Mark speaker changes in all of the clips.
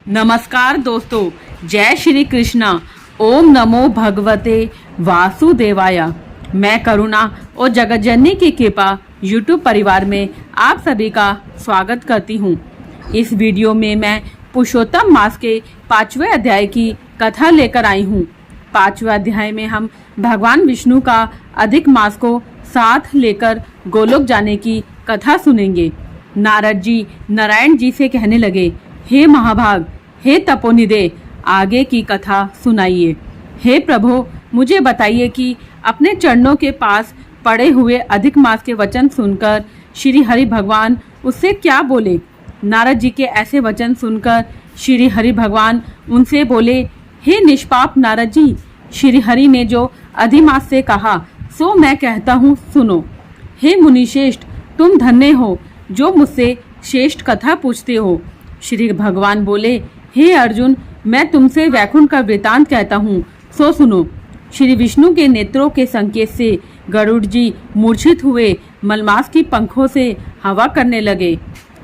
Speaker 1: नमस्कार दोस्तों, जय श्री कृष्णा। ओम नमो भगवते वासुदेवाय। मैं करुणा और जगतजननी की कृपा यूट्यूब परिवार में आप सभी का स्वागत करती हूँ। इस वीडियो में मैं पुरुषोत्तम मास के 5वें अध्याय की कथा लेकर आई हूँ। 5वें अध्याय में हम भगवान विष्णु का अधिक मास को साथ लेकर गोलोक जाने की कथा सुनेंगे। नारद जी नारायण जी से कहने लगे, हे महाभाग, हे तपोनिधे, आगे की कथा सुनाइए। हे प्रभु, मुझे बताइए कि अपने चरणों के पास पड़े हुए अधिक मास के वचन सुनकर श्री हरि भगवान उससे क्या बोले। नारद जी के ऐसे वचन सुनकर श्री हरि भगवान उनसे बोले, हे निष्पाप नारद जी, श्री हरि ने जो अधिमास से कहा सो मैं कहता हूँ, सुनो। हे मुनिश्रेष्ठ, तुम धन्य हो जो मुझसे श्रेष्ठ कथा पूछते हो। श्री भगवान बोले, हे अर्जुन, मैं तुमसे वैकुंठ का वृतांत कहता हूँ, सो सुनो। श्री विष्णु के नेत्रों के संकेत से गरुड़ जी मूर्छित हुए मलमास की पंखों से हवा करने लगे।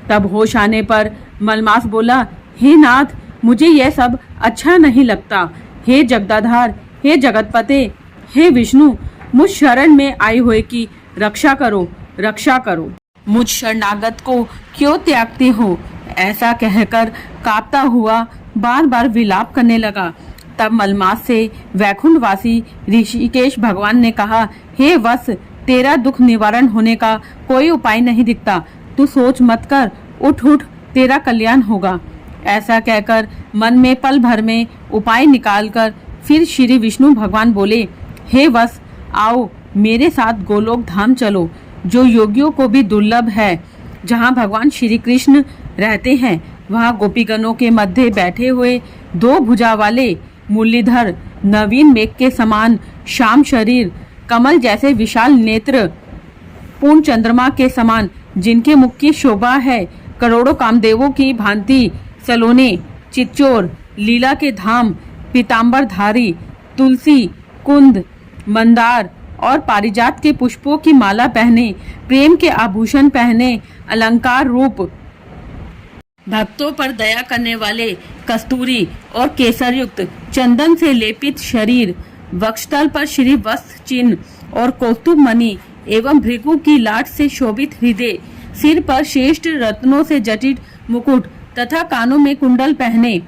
Speaker 1: तब होश आने पर मलमास बोला, हे नाथ, मुझे यह सब अच्छा नहीं लगता। हे जगदाधार, हे जगतपते, हे विष्णु, मुझ शरण में आए हुए की रक्षा करो, रक्षा करो। मुझ शरणागत को क्यों त्यागते हो? ऐसा कहकर कांपता हुआ बार बार विलाप करने लगा। तब मलमास से वैकुंठवासी ऋषिकेश भगवान ने कहा, हे वत्स, तेरा दुख निवारण होने का कोई उपाय नहीं दिखता। तू सोच मत कर, उठ उठ, तेरा कल्याण होगा। ऐसा कहकर मन में पल भर में उपाय निकालकर फिर श्री विष्णु भगवान बोले, हे वत्स, आओ मेरे साथ गोलोक धाम चलो, जो योगियों को भी दुर्लभ है। जहाँ भगवान श्री कृष्ण रहते हैं, वहाँ गोपीगणों के मध्य बैठे हुए दो भुजा वाले मुरलीधर, नवीन मेघ के समान श्याम शरीर, कमल जैसे विशाल नेत्र, पूर्ण चंद्रमा के समान जिनके मुख की शोभा है, करोड़ों कामदेवों की भांति सलोने, चिच्चोर, लीला के धाम, पीताम्बरधारी, तुलसी, कुंद, मंदार और पारिजात के पुष्पों की माला पहने, प्रेम के आभूषण पहने, अलंकार रूप, भक्तों पर दया करने वाले, कस्तूरी और केसर युक्त चंदन से लेपित शरीर, वक्षस्थल पर श्री वस्त्र चिन्ह और कौस्तुभ मणि एवं भृगु की लाट से शोभित हृदय, सिर पर श्रेष्ठ रत्नों से जटित मुकुट तथा कानों में कुंडल पहने,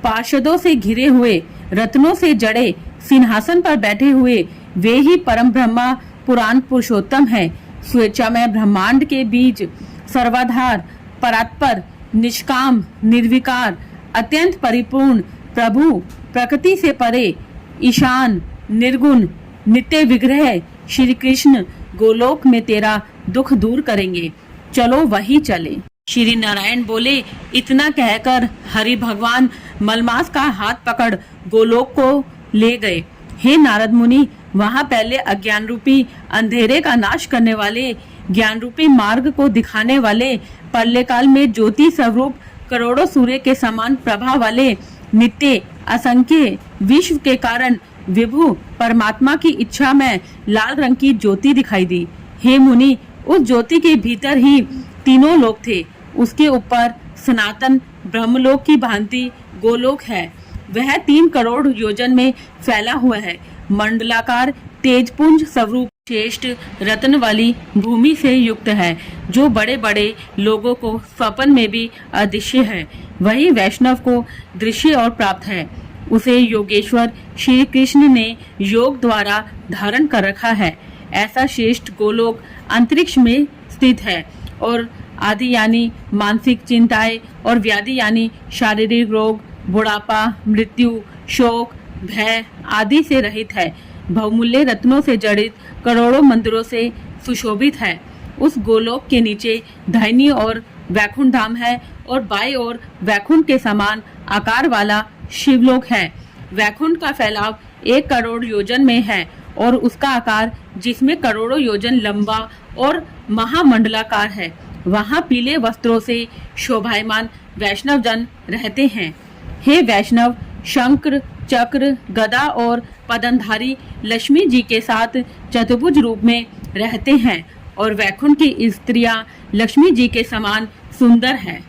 Speaker 1: पार्षदों से घिरे हुए, रत्नों से जड़े सिंहासन पर बैठे हुए, वे ही परम ब्रह्मा पुराण पुरुषोत्तम है। स्वेच्छामय ब्रह्मांड के बीच सर्वाधार, परात्पर, निष्काम, निर्विकार, अत्यंत परिपूर्ण प्रभु, प्रकृति से परे, ईशान, निर्गुण, नित्य विग्रह श्री कृष्ण गोलोक में तेरा दुख दूर करेंगे, चलो वही चले। श्री नारायण बोले। इतना कहकर हरि भगवान मलमास का हाथ पकड़ गोलोक को ले गए। हे नारद मुनि, वहाँ पहले अज्ञान रूपी अंधेरे का नाश करने वाले, ज्ञान रूपी मार्ग को दिखाने वाले, प्रलय काल में ज्योति स्वरूप करोड़ों सूर्य के समान प्रभा वाले, नित्य असंख्य विश्व के कारण विभु परमात्मा की इच्छा में लाल रंग की ज्योति दिखाई दी। हे मुनि, उस ज्योति के भीतर ही तीनों लोक थे। उसके ऊपर सनातन ब्रह्मलोक की भांति गोलोक है। वह 3 करोड़ योजन में फैला हुआ है। मंडलाकार तेजपुंज स्वरूप श्रेष्ठ रत्न वाली भूमि से युक्त है, जो बड़े बड़े लोगों को स्वप्न में भी अदृश्य है। वही वैष्णव को दृश्य और प्राप्त है। उसे योगेश्वर श्री कृष्ण ने योग द्वारा धारण कर रखा है। ऐसा श्रेष्ठ गोलोक अंतरिक्ष में स्थित है और आदि यानी मानसिक चिंताएं और व्याधि यानी शारीरिक रोग, बुढ़ापा, मृत्यु, शोक, भय आदि से रहित है। बहुमूल्य रत्नों से जड़ित करोड़ों मंदिरों से सुशोभित है। उस गोलोक के नीचे धैनी और वैकुंठ धाम है और बाएं ओर वैकुंठ के समान आकार वाला शिवलोक है। वैकुंठ का फैलाव 1 करोड़ योजन में है और उसका आकार जिसमें करोड़ों योजन लंबा और महामंडलाकार है। वहाँ पीले वस्त्रों से शोभायमान वैष्णव जन रहते हैं। हे वैष्णव, शंकर, चक्र, गदा और पदनधारी लक्ष्मी जी के साथ चतुर्भुज रूप में रहते हैं और वैकुंठ की स्त्रियां लक्ष्मी जी के समान सुंदर हैं।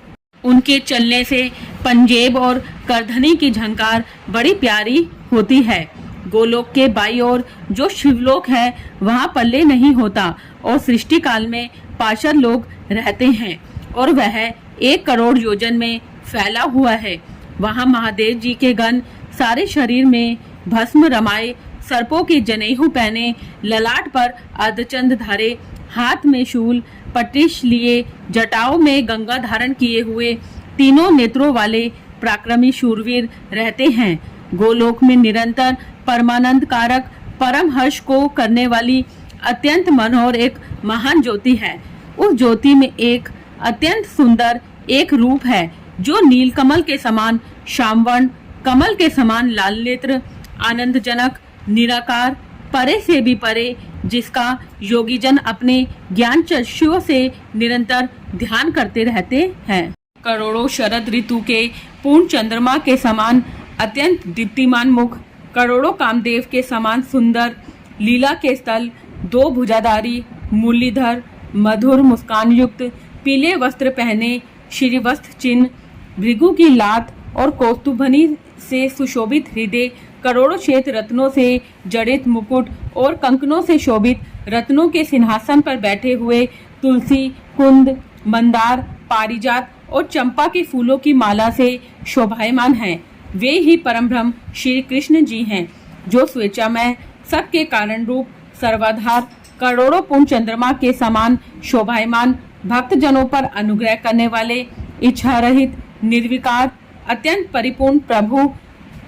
Speaker 1: उनके चलने से पंजेब और करधनी की झंकार बड़ी प्यारी होती है। गोलोक के बाई ओर जो शिवलोक है वहाँ पल्ले नहीं होता और सृष्टि काल में पार्षद लोग रहते हैं और वह 1 करोड़ योजन में फैला हुआ है। वहाँ महादेव जी के गण सारे शरीर में भस्म रमाए, सर्पों के जनेऊ पहने, ललाट पर अर्धचंद धारे, हाथ में शूल पट्टिश लिए, जटाओं में गंगा धारण किए हुए, तीनों नेत्रों वाले पराक्रमी शूरवीर रहते हैं। गोलोक में निरंतर परमानंद कारक परम हर्ष को करने वाली अत्यंत मनोहर एक महान ज्योति है। उस ज्योति में एक अत्यंत सुंदर एक रूप है जो नीलकमल के समान श्यामवर्ण, कमल के समान लाल नेत्र, आनंदजनक, निराकार, परे से भी परे, जिसका योगी जन अपने ज्ञान चक्षुओं से निरंतर ध्यान करते रहते हैं। करोड़ों शरद ऋतु के पूर्ण चंद्रमा के समान अत्यंत दीप्तिमान मुख, करोड़ों कामदेव के समान सुंदर लीला के स्थल, 2 भुजाधारी, मुरलीधर, मधुर मुस्कान युक्त, पीले वस्त्र पहने, श्रीवस्त्र चिन्ह, भृगु की लात और कौस्तुभनी से सुशोभित हृदय, करोड़ों श्वेत रत्नों से जड़ित मुकुट और कंकनों से शोभित रत्नों के सिंहासन पर बैठे हुए, तुलसी, कुंद, मंदार, पारिजात और चंपा के फूलों की माला से शोभायमान हैं। वे ही परम ब्रह्म श्री कृष्ण जी हैं, जो स्वेच्छामय, सबके कारण रूप, सर्वाधार, करोड़ों पूर्ण चंद्रमा के समान शोभायमान, भक्तजनों पर अनुग्रह करने वाले, इच्छा रहित, निर्विकार, अत्यंत परिपूर्ण प्रभु,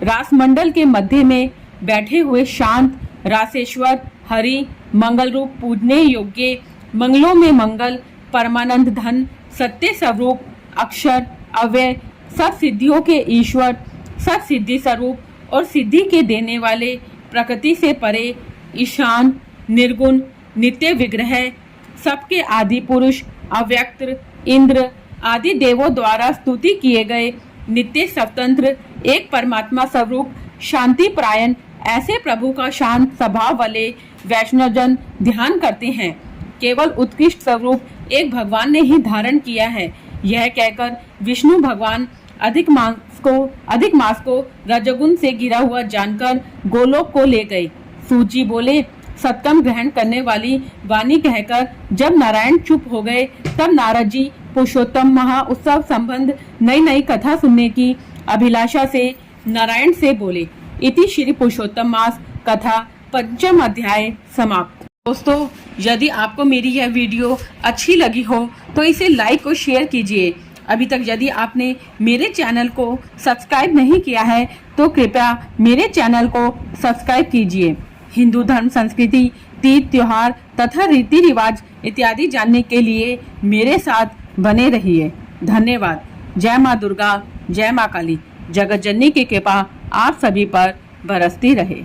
Speaker 1: रासमंडल के मध्य में बैठे हुए शांत रासेश्वर हरि, मंगल रूप, पूजने योग्य, मंगलों में मंगल, परमानंद धन, सत्य स्वरूप, अक्षर, अव्यय, सब सिद्धियों के ईश्वर, सब सिद्धि स्वरूप और सिद्धि के देने वाले, प्रकृति से परे, ईशान, निर्गुण, नित्य विग्रह, सबके आदि पुरुष, अव्यक्त, इंद्र आदि देवों द्वारा स्तुति किए गए, नित्य स्वतंत्र, एक परमात्मा स्वरूप, शांति प्रायण, ऐसे प्रभु का शांत स्वभाव वाले वैष्णवजन ध्यान करते हैं। केवल उत्कृष्ट स्वरूप एक भगवान ने ही धारण किया है। यह कहकर विष्णु भगवान अधिक मास को रजोगुण से घिरा हुआ जानकर गोलोक को ले गए। सूजी बोले, सत्कर्म ग्रहण करने वाली वाणी कहकर जब नारायण चुप हो गए, तब नारद जी पुरुषोत्तम महा उत्सव संबंध नई नई कथा सुनने की अभिलाषा से नारायण से बोले। इति श्री पुरुषोत्तम मास कथा 5वां अध्याय समाप्त। दोस्तों, यदि आपको मेरी यह वीडियो अच्छी लगी हो तो इसे लाइक और शेयर कीजिए। अभी तक यदि आपने मेरे चैनल को सब्सक्राइब नहीं किया है तो कृपया मेरे चैनल को सब्सक्राइब कीजिए। हिंदू धर्म, संस्कृति, तीज त्योहार तथा रीति रिवाज इत्यादि जानने के लिए मेरे साथ बने रहिए। धन्यवाद। जय माँ दुर्गा, जय माँ काली। जगत जननी की कृपा आप सभी पर बरसती रहे।